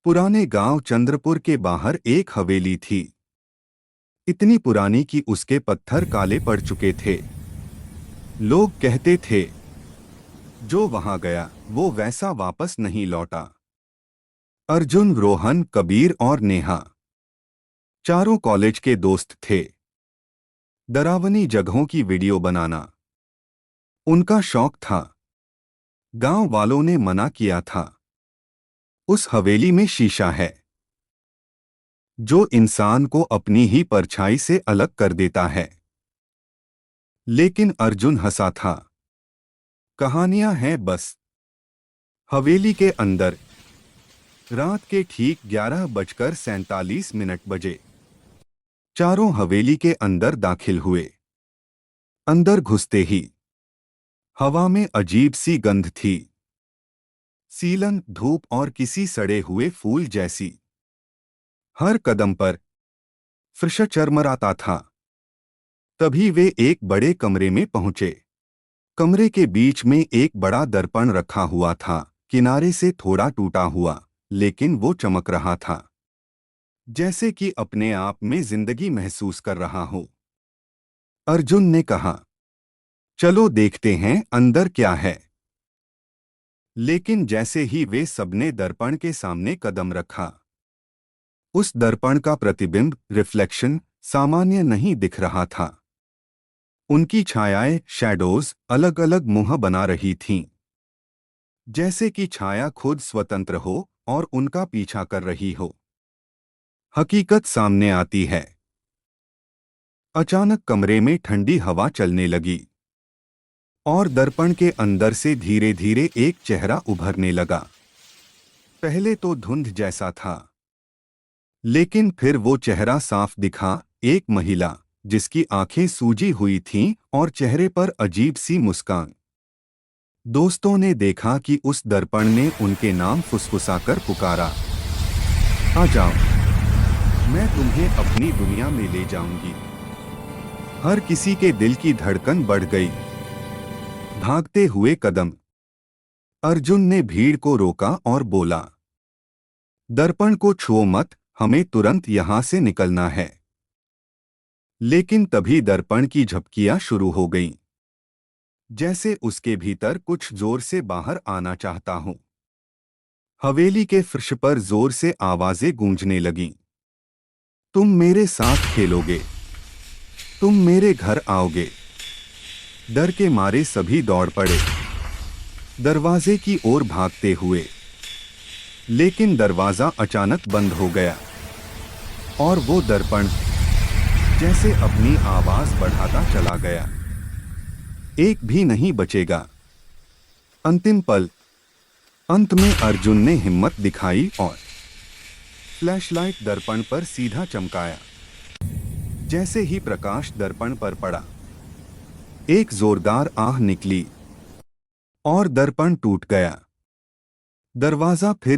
पुराने गांव चंद्रपुर के बाहर एक हवेली थी। इतनी पुरानी कि उसके पत्थर काले पड़ चुके थे। लोग कहते थे, जो वहां गया वो वैसा वापस नहीं लौटा। अर्जुन, रोहन, कबीर और नेहा चारों कॉलेज के दोस्त थे। डरावनी जगहों की वीडियो बनाना उनका शौक था। गांव वालों ने मना किया था। उस हवेली में शीशा है जो इंसान को अपनी ही परछाई से अलग कर देता है। लेकिन अर्जुन हंसा था। कहानियां हैं बस। हवेली के अंदर रात के ठीक 11:47 बजे चारों हवेली के अंदर दाखिल हुए। अंदर घुसते ही हवा में अजीब सी गंध थी। सीलन, धूप और किसी सड़े हुए फूल जैसी। हर कदम पर फर्श चरमराता था। तभी वे एक बड़े कमरे में पहुंचे। कमरे के बीच में एक बड़ा दर्पण रखा हुआ था, किनारे से थोड़ा टूटा हुआ, लेकिन वो चमक रहा था, जैसे कि अपने आप में जिंदगी महसूस कर रहा हो। अर्जुन ने कहा, चलो देखते हैं अंदर क्या है। लेकिन जैसे ही वे सबने दर्पण के सामने कदम रखा, उस दर्पण का प्रतिबिंब, रिफ्लेक्शन, सामान्य नहीं दिख रहा था। उनकी छायाएं, शैडोज, अलग अलग मुंह बना रही थीं। जैसे कि छाया खुद स्वतंत्र हो और उनका पीछा कर रही हो। हकीकत सामने आती है। अचानक कमरे में ठंडी हवा चलने लगी और दर्पण के अंदर से धीरे धीरे एक चेहरा उभरने लगा। पहले तो धुंध जैसा था, लेकिन फिर वो चेहरा साफ दिखा। एक महिला जिसकी आंखें सूजी हुई थीं और चेहरे पर अजीब सी मुस्कान। दोस्तों ने देखा कि उस दर्पण ने उनके नाम फुसफुसाकर पुकारा, आ जाओ, मैं तुम्हें अपनी दुनिया में ले जाऊंगी। हर किसी के दिल की धड़कन बढ़ गई। भागते हुए कदम। अर्जुन ने भीड़ को रोका और बोला, दर्पण को छुओ मत, हमें तुरंत यहां से निकलना है। लेकिन तभी दर्पण की झपकियां शुरू हो गईं, जैसे उसके भीतर कुछ जोर से बाहर आना चाहता हो। हवेली के फर्श पर जोर से आवाजें गूंजने लगीं। तुम मेरे साथ खेलोगे, तुम मेरे घर आओगे। डर के मारे सभी दौड़ पड़े, दरवाजे की ओर भागते हुए। लेकिन दरवाजा अचानक बंद हो गया और वो दर्पण जैसे अपनी आवाज बढ़ाता चला गया। एक भी नहीं बचेगा। अंतिम पल। अंत में अर्जुन ने हिम्मत दिखाई और फ्लैशलाइट दर्पण पर सीधा चमकाया। जैसे ही प्रकाश दर्पण पर पड़ा, एक जोरदार आह निकली और दर्पण टूट गया। दरवाजा फिर